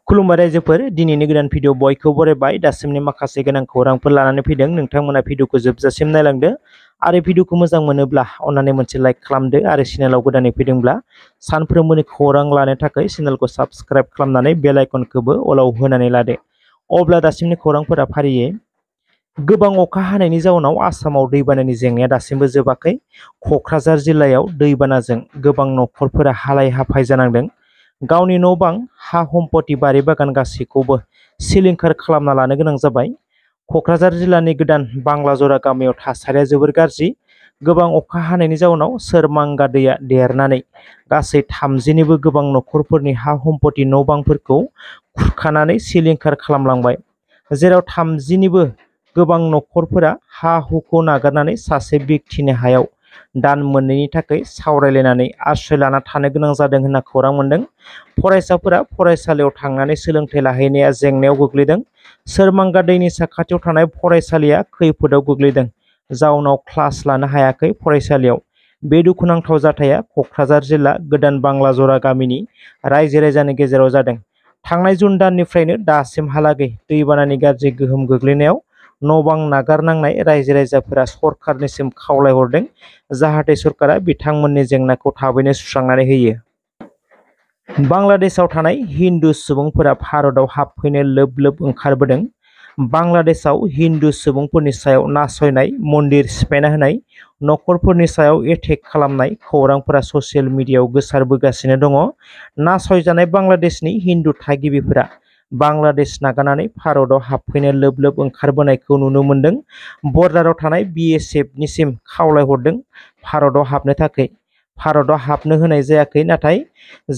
खुलुमबाय रायजोफोर दिनैनि गोदान भिडिअ बयखौ बरायबाय दासिमनि माखासे गोनां खौरांफोर लानानै फैदों नोंथांमोना भिडिअखौ जोबजासिम नायलांदो आरो भिडिअखौ मोजां मोनोब्ला अन्नानै मोनसे लाइक खालामदो आरो चेनेलाव गोदानै फैदोंब्ला सानफ्रोमबोनि खौरां लानो थाखाय चेनेलखौ साबस्क्राइब खालामनानै बेल आइकनखौबो अलाव होनानै लादो अब्ला दासिमनि खौरांफोरा फारियै गोबां अखा हानायनि जाउनाव आसामाव दैबानानि जेंनाया दासिमबो जोबाखै क'क्राझार जिल्लायाव दैबानाजों गोबां नखरफोरा हालाय हाफाय जानांदों गावनि न' बां हा सम्पति बारि बागान गासैखौबो सिलिंखार खालामना लानो गोनां जाबाय क'क्राझार जिल्लानि गोदान बांलाजरा गामियाव थासारिया जोबोर गाज्रि गोबां अखा हानायनि जाउनाव सोरमांगा दैया देरनानै गासै 30निबो गोबां नखरफोरनि हा सम्पति न' बांफोरखौ खुरखानानै सिलिंखार खालामलांबाय जेराव 30निबो गोबां नखरफोरा हा हुखौ नागारनानै सासे व्यक्तिनि हायाव दान मोननैनि थाखाय सावरायलायनानै आश्रय लाना थानो गोनां जादों होनना खौरां मोन्दों फरायसाफोरा फरायसालियाव थांनानै सोलोंथाइ लाहैनाया जेंनायाव गोग्लैदों सोरमांगा दैनि साखाथियाव थानाय फरायसालिया खैफोदाव गोग्लैदों जाउनाव क्लास लानो हायाखै फरायसालियाव बे दुखुनांथाव जाथाया क'क्राझार जिल्ला गोदान बांलाजरा गामिनि रायजो राजानि गेजेराव जादों थांनाय जुन दाननिफ्रायनो दासिमहालागै दैबानानि गाज्रि गोहोम गोग्लैनायाव न' बां नागारनांनाय रायजो राजाफोरा सरकारनिसिम खावलायहरदों जाहाथे सरकारा बिथांमोननि जेंनाखौ थाबैनो सुस्रांनानै होयो बांलादेशआव थानाय हिन्दु सुबुंफोरा भारतआव हाबफैनो लोब लोब ओंखारबोदों बांलादेशआव हिन्दु सुबुंफोरनि सायाव नासयनाय मन्दिर सिफायना होनाय नखरफोरनि सायाव एटेक खालामनाय खौरांफोरा ससियेल मिडियायाव गोसारबोगासिनो दङ नासयजानाय बांलादेशनि हिन्दु थागिबिफोरा बांलादेश नागारनानै भारतआव हाबफैनो लोब लोब ओंखारबोनायखौ नुनो मोन्दों बर्डाराव थानाय BSFनिसिम खावलायहरदों भारतआव हाबनो थाखाय भारतआव हाबनो होनाय जायाखै नाथाय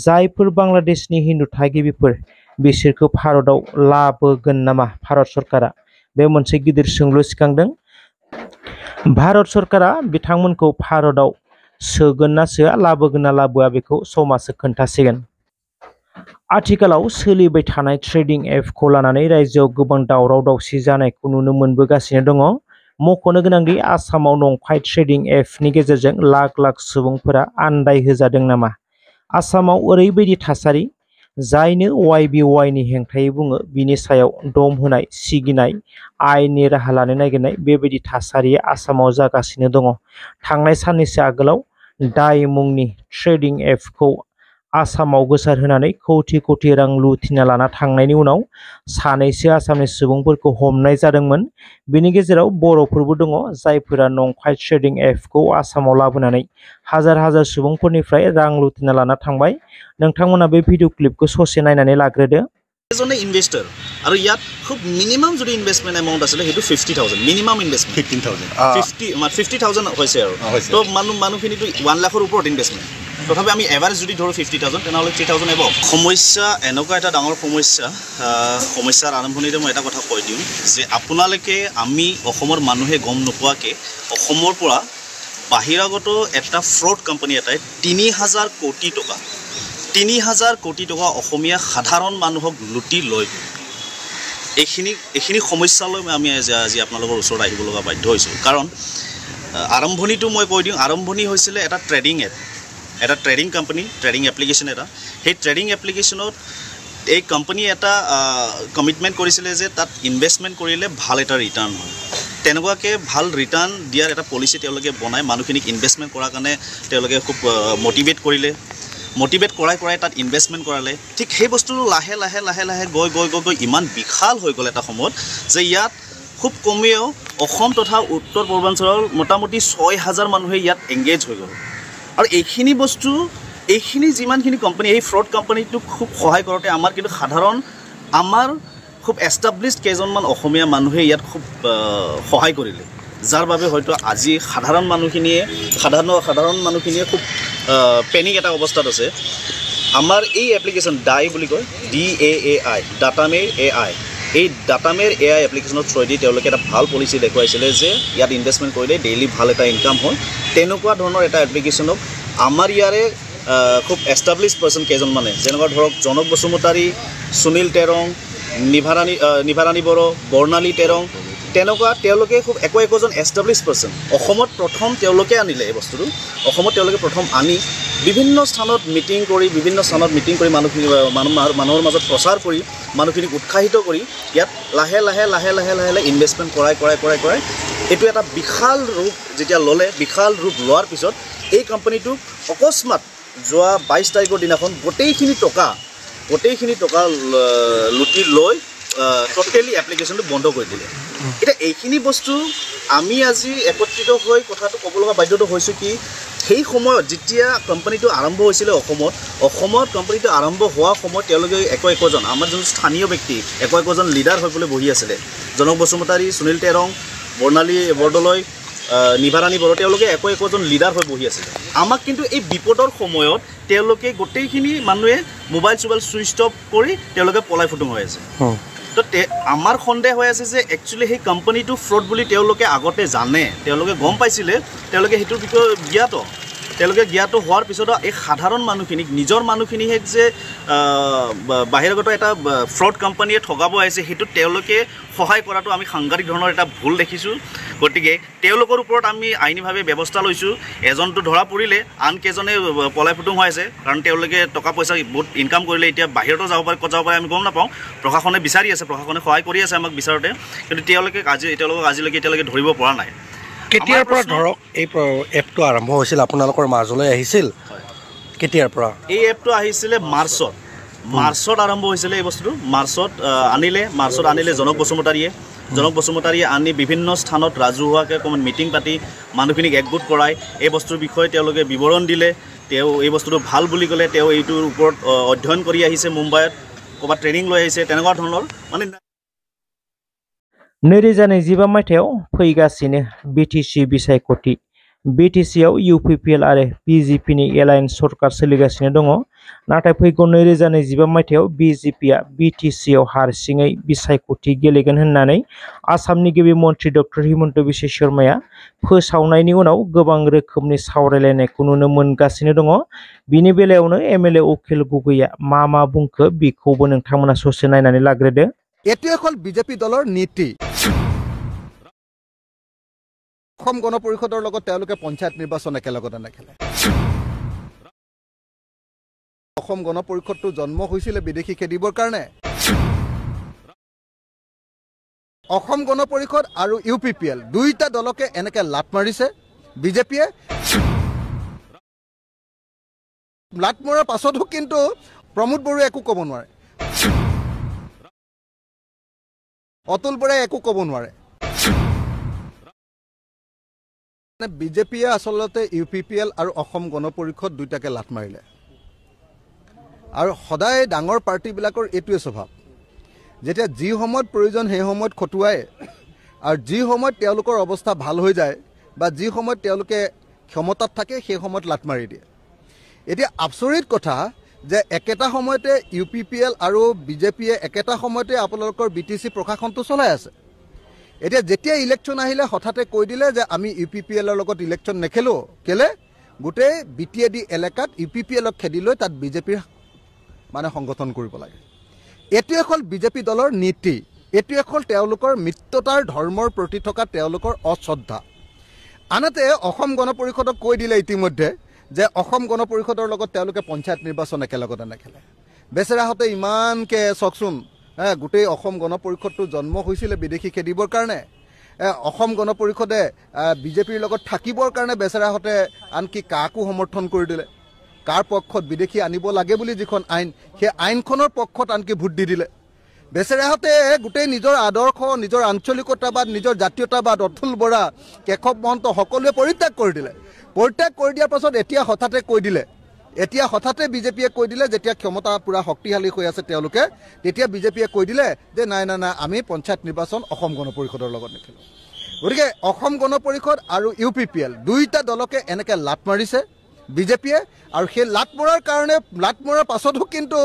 जायफोर बांलादेशनि हिन्दु थागिबिफोर बिसोरखौ भारतआव लाबोगोन नामा भारत सरकारा बे मोनसे गिदिर सोंलु सिखांदों भारत सरकारा बिथांमोनखौ भारतआव सोगोन ना सोआ लाबोगोन ना लाबोआ बेखौ समासो खोन्थासिगोन आथिखालाव सोलिबाय थानाय ट्रेडिं एपखौ लानानै रायजोआव गोबां दावराव दावसि जानायखौ नुनो मोनबोगासिनो दङ मख'नो गोनांदि आसामाव नंखाय ट्रेडिं एपनि गेजेरजों लाख लाख सुबुंफोरा आन्दायहोजादों नामा आसामाव ओरैबायदि थासारि जायनो YBYनि हेंथायै बुङो बिनि सायाव दम होनाय सिगिनाय आयेननि राहा लानो नागिरनाय बेबायदि थासारिया आसामाव जागासिनो दङ थांनाय साननैसो आगोलाव दाय मुंनि ट्रेडिं एपखौ आसामाव गोसारहोनानै कौटि कौटि रां लुथिना लाना थांनायनि उनाव सानैसो आसामनि सुबुंफोरखौ हमनाय जादोंमोन बेनि गेजेराव बर'फोरबो दङ जायफोरा नंखाय ट्रेडिं एपखौ आसामाव लाबोनानै हाजार हाजार सुबुंफोरनिफ्राय रां लुथिना लाना थांबाय नोंथांमोना बे भिडिअ क्लिपखौ ससे नायनानै लाग्रोदो এজনে ইনভেস্টৰ আৰু ইয়াত খুব মিনিমাম যদি ইনভেষ্টমেণ্ট এমাউণ্ট আছিল সেইটো 50000 মিনিমাম ইনভেষ্টমেণ্ট 50000 হৈছে আৰু তো মানুহখিনিতো 1 লাখৰ ওপৰত ইনভেষ্টমেণ্ট তথাপি আমি এভাৰেজ যদি ধৰো 50000 তেনেহ'লে 3000 এব সমস্যা এনেকুৱা এটা ডাঙৰ সমস্যাৰ আৰম্ভণিতে মই এটা কথা কৈ দিওঁ যে আপোনালোকে আমি অসমৰ মানুহে গম নোপোৱাকৈ অসমৰ পৰা বাহিৰাগত এটা ফ্ৰড কোম্পানী এটাই 3000 কোটি টকা অসমীয়া সাধাৰণ মানুহক লুটি লৈ এইখিনি সমস্যালৈ আমি আজি আপোনালোকৰ ওচৰত আহিব লগা বাধ্য হৈছোঁ কাৰণ আৰম্ভণিটো মই কৈ দিওঁ আৰম্ভণি হৈছিল এটা ট্ৰেডিং এপ এটা ট্ৰেডিং কোম্পানী ট্ৰেডিং এপ্লিকেশ্যন এটা সেই ট্ৰেডিং এপ্লিকেশ্যনত এই কোম্পানী এটা কমিটমেণ্ট কৰিছিলে যে তাত ইনভেষ্টমেণ্ট কৰিলে ভাল এটা ৰিটাৰ্ণ হয় তেনেকুৱাকৈ ভাল ৰিটাৰ্ণ দিয়াৰ এটা পলিচি তেওঁলোকে বনাই মানুহখিনিক ইনভেষ্টমেণ্ট কৰাৰ কাৰণে তেওঁলোকে খুব মটিভেট কৰাই তাত ইনভেষ্টমেণ্ট কৰালে ঠিক সেই বস্তুটো লাহে লাহে গৈ ইমান বিশাল হৈ গ'ল এটা সময়ত যে ইয়াত খুব কমেও অসম তথা উত্তৰ পূৰ্বাঞ্চলৰ মোটামুটি 6000 মানুহে ইয়াত এংগেজ হৈ গ'ল আৰু এইখিনি যিমানখিনি কোম্পানী এই ফ্ৰড কোম্পানীটোক খুব সহায় কৰোঁতে আমাৰ কিন্তু আমাৰ খুব এষ্টাব্লিছড কেইজনমান অসমীয়া মানুহে ইয়াত খুব সহায় কৰিলে যাৰ বাবে হয়তো আজি সাধাৰণ মানুহখিনিয়ে খুব পেনিক এটা অৱস্থাত আছে আমাৰ এই এপ্লিকেশ্যন ডাই বুলি কয় DAAI ডাটামেৰ AI এই ডাটামেৰ AI এপ্লিকেশ্যনৰ থ্ৰুদি তেওঁলোকে এটা ভাল পলিচি দেখুৱাইছিলে যে ইয়াত ইনভেষ্টমেণ্ট কৰিলে ডেইলি ভাল এটা ইনকাম হয় তেনেকুৱা ধৰণৰ এটা এপ্লিকেশ্যনক আমাৰ ইয়াৰে খুব এষ্টাব্লিছড পাৰ্চন কেইজনমানে যেনেকুৱা ধৰক জনক বসুমতাৰী সুনীল টেৰং নিভাৰাণী বড়ো বৰ্ণালী টেৰং তেনেকুৱা তেওঁলোকে খুব একোজন এষ্টাব্লিছ পাৰ্চন অসমত প্ৰথম তেওঁলোকে আনিলে এই বস্তুটো অসমত তেওঁলোকে প্ৰথম আনি বিভিন্ন স্থানত মিটিং কৰি মানুহৰ মাজত প্ৰচাৰ কৰি মানুহখিনিক উৎসাহিত কৰি ইয়াত লাহে লাহে ইনভেষ্টমেণ্ট কৰাই এইটো এটা বিশাল ৰূপ যেতিয়া ল'লে বিশাল ৰূপ লোৱাৰ পিছত এই কোম্পানীটো অকস্মাত যোৱা 22 তাৰিখৰ দিনাখন গোটেইখিনি টকা লুটি লৈ টোটেলি এপ্লিকেশ্যনটো বন্ধ কৰি দিলে এটা এইখিনি বস্তু আমি আজি একত্ৰিত হৈ কথাটো ক'ব লগা বাধ্যত হৈছোঁ কি সেই সময়ত যেতিয়া কোম্পানীটো আৰম্ভ হৈছিলে অসমত কোম্পানীটো আৰম্ভ হোৱা সময়ত তেওঁলোকে একোজন আমাৰ যোন স্থানীয় ব্যক্তি একোজন লিডাৰ হৈ পেলাই বহি আছিলে জনক বসুমতাৰী সুনীল টেৰং বৰ্ণালী বৰদলৈ নিভাৰাণী বড়ো তেওঁলোকে একোজন লিডাৰ হৈ বহি আছিলে আমাক কিন্তু এই বিপদৰ সময়ত তেওঁলোকে গোটেইখিনি মানুহে মোবাইল ছুইচ অফ কৰি তেওঁলোকে পলাই ফুটুং হৈ আছে তো আমাৰ সন্দেহ হৈ আছে যে একচুৱেলি সেই কোম্পানীটো ফ্ৰড বুলি তেওঁলোকে আগতে জানে তেওঁলোকে গম পাইছিলে তেওঁলোকে সেইটোৰ বিষয়ে জ্ঞাত হোৱাৰ পিছত এই সাধাৰণ মানুহখিনিক নিজৰ মানুহখিনিহে যে বাহিৰগত এটা ফ্ৰড কোম্পানীয়ে ঠগাব আহিছে সেইটো তেওঁলোকে সহায় কৰাটো আমি সাংঘাতিক ধৰণৰ এটা ভুল দেখিছোঁ গতিকে তেওঁলোকৰ ওপৰত আমি আইনীভাৱে ব্যৱস্থা লৈছোঁ এজনটো ধৰা পৰিলে আন কেইজনে পলাই ফুটুং হৈ আছে কাৰণ তেওঁলোকে টকা পইচা বহুত ইনকাম কৰিলে এতিয়া বাহিৰতো যাব পাৰে আমি গম নাপাওঁ প্ৰশাসনে বিচাৰি আছে প্ৰশাসনে সহায় কৰি আছে আমাক বিচাৰোঁতে কিন্তু তেওঁলোকক আজিলৈকে ধৰিব পৰা নাই কেতিয়াৰ পৰা ধৰক এই এপটো আৰম্ভ হৈছিল আপোনালোকৰ মাজলৈ আহিছিল কেতিয়াৰ পৰা এই এপটো আহিছিলে মাৰ্চত আৰম্ভ হৈছিলে এই বস্তুটো মাৰ্চত আনিলে জনক বসুমতাৰীয়ে আনি বিভিন্ন স্থানত ৰাজহুৱাকৈ অকণমান মিটিং পাতি মানুহখিনিক একগোট কৰাই এই বস্তুৰ বিষয়ে তেওঁলোকে বিৱৰণ দিলে তেওঁ এই বস্তুটো ভাল বুলি ক'লে তেওঁ এইটোৰ ওপৰত অধ্যয়ন কৰি আহিছে মুম্বাইত ক'ৰবাত ট্ৰেইনিং লৈ আহিছে তেনেকুৱা ধৰণৰ মানে 2025 मायथाइयाव फैगासिनो बिटिसि बिसायख'थि बिटिसिआव इउपिपिएल आरो बिजेपिनि एलायन्स सरकार सोलिगासिनो दङ नाथाय फैगौ 2025 मायथाइयाव बिजेपिआ बिटिसिआव हारसिङै बिसायख'थि गेलेगोन होननानै आसामनि गिबि मन्थ्रि डक्टर हिमन्त बिश्व शर्माया फोसावनायनि उनाव गोबां रोखोमनि सावरायलायनायखौ नुनो मोनगासिनो दङ बिनि बेलायावनो एमएलए उखिल गगैया मा बुंखो बेखौबो नोंथांमोना ससे नायनानै लाग्रोदो এটি এখন বিজেপি দলৰ নীতি অসম গণ পৰিষদৰ লগত তেওঁলোকে পঞ্চায়ত নিৰ্বাচন একেলগতে নেখেলে অসম গণ পৰিষদটো জন্ম হৈছিলে বিদেশী খেদিবৰ কাৰণে অসম গণ পৰিষদ আৰু ইউপিপিএল দুইটা দলকে এনেকে লাট মাৰিছে বিজেপিয়ে লাট মৰাৰ পাছতো কিন্তু প্ৰমোদ বড়োৱে একো ক'ব নোৱাৰে অতুল বৰাই একো ক'ব নোৱাৰে বিজেপিয়ে আসলতে ইউপিপিএল আৰু অসম গণ পৰিষদ দুইটাকে লাট মাৰিলে আৰু সদায় ডাঙৰ পাৰ্টিবিলাকৰ এইটোৱে স্বভাৱ যেতিয়া যি সময়ত প্ৰয়োজন সেই সময়ত খটুৱায় আৰু যি সময়ত তেওঁলোকৰ অৱস্থা ভাল হৈ যায় বা যি সময়ত তেওঁলোকে ক্ষমতাত থাকে সেই সময়ত লাট মাৰি দিয়ে এতিয়া আচৰিত কথা যে একেটা সময়তে ইউপিপিএল আৰু বিজেপিয়ে একেটা সময়তে আপোনালোকৰ বিটিসি প্ৰশাসনটো চলাই আছে এতিয়া যেতিয়া ইলেকশ্যন আহিলে হঠাতে কৈ দিলে যে আমি ইউপিপিএলৰ লগত ইলেকশ্যন নেখেলো কেলে গোটেই বিটিএডি এলেকাত ইউপিপিএলক খেদি লৈ তাত বিজেপিৰ মানে সংগঠন কৰিব লাগে এটো এখন বিজেপি দলৰ নীতি এটো এখন তেওঁলোকৰ মিত্ৰতাৰ ধৰ্মৰ প্ৰতি থকা তেওঁলোকৰ অশ্ৰদ্ধা আনহাতে অসম গণ পৰিষদক কৈ দিলে ইতিমধ্যে যে অসম গণ পৰিষদৰ লগত তেওঁলোকে পঞ্চায়ত নিৰ্বাচন একেলগতে নেখেলে বেচেৰাহতে ইমানকে চকচোন গোটেই অসম গণ পৰিষদটো জন্ম হৈছিলে বিদেশী খেদিবৰ কাৰণে অসম গণ পৰিষদে বিজেপিৰ লগত থাকিবৰ কাৰণে বেচেৰাহতে আনকি কাকো সমৰ্থন কৰি দিলে কাৰ পক্ষত বিদেশী আনিব লাগে বুলি যিখন আইন সেই আইনখনৰ পক্ষত আনকি ভোট দি দিলে বেচেৰাহতে গোটেই নিজৰ আদৰ্শ নিজৰ আঞ্চলিকতাবাদ নিজৰ জাতীয়তাবাদ অতুল বৰা কেশৱ মহন্ত সকলোৱে পৰিত্যাগ কৰি দিলে পৰিত্যাগ কৰি দিয়াৰ পাছত এতিয়া হঠাতে বিজেপিয়ে কৈ দিলে যেতিয়া ক্ষমতা পুৰা শক্তিশালী হৈ আছে তেওঁলোকে তেতিয়া বিজেপিয়ে কৈ দিলে যে নাই আমি পঞ্চায়ত নিৰ্বাচন অসম গণ পৰিষদৰ লগত নেখেলো গতিকে অসম গণ পৰিষদ আৰু ইউপিপিএল দুইটা দলকে এনেকে লাট মাৰিছে বিজেপিয়ে আৰু সেই লাট মৰাৰ পাছতো কিন্তু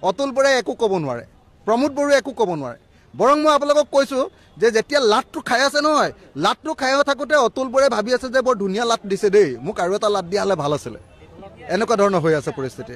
অতুল বৰাই একো ক'ব নোৱাৰে প্ৰমোদ বড়োৱে একো ক'ব নোৱাৰে বৰং মই আপোনালোকক কৈছোঁ যে যেতিয়া লাটটো খাই আছে নহয় লাটটো খাই থাকোঁতে অতুল বৰাই ভাবি আছে যে বৰ ধুনীয়া লাট দিছে দেই মোক আৰু এটা লাট দিয়া হ'লে ভাল আছিলে এনেকুৱা ধৰণৰ হৈ আছে পৰিস্থিতি